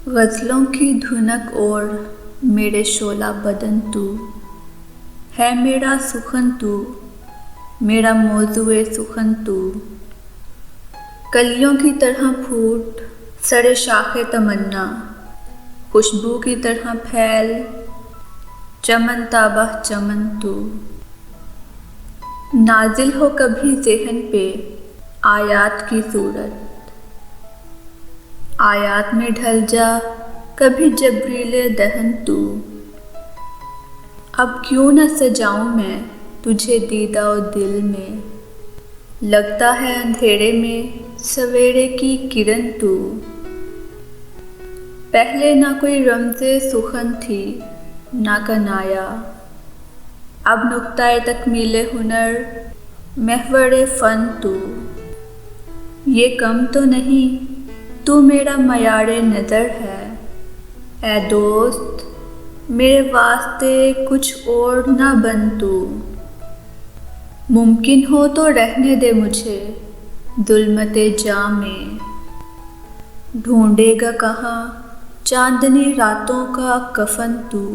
गज़लों की धुनक और मेरे शोला बदन तू है, मेरा सुखन तू, मेरा मौज़ूए सुखन तू। कलियों की तरह फूट सरे शाखे तमन्ना, खुशबू की तरह फैल चमन ताबा चमन तू। नाजिल हो कभी ज़हन पे आयात की सूरत, आयात में ढल जा कभी जबरीले दहन तू। अब क्यों न सजाऊं मैं तुझे दीदा और दिल में, लगता है अंधेरे में सवेरे की किरण तू। पहले ना कोई रमज़े सुखन थी ना कनाया, अब नुक्ताए तकमीले हुनर महवरे फ़न तू। ये कम तो नहीं तू मेरा मयारे नज़र है, ऐ दोस्त मेरे वास्ते कुछ और ना बन तू। मुमकिन हो तो रहने दे मुझे ज़ुल्मते जां में, ढूंढेगा कहाँ चांदनी रातों का कफन तू।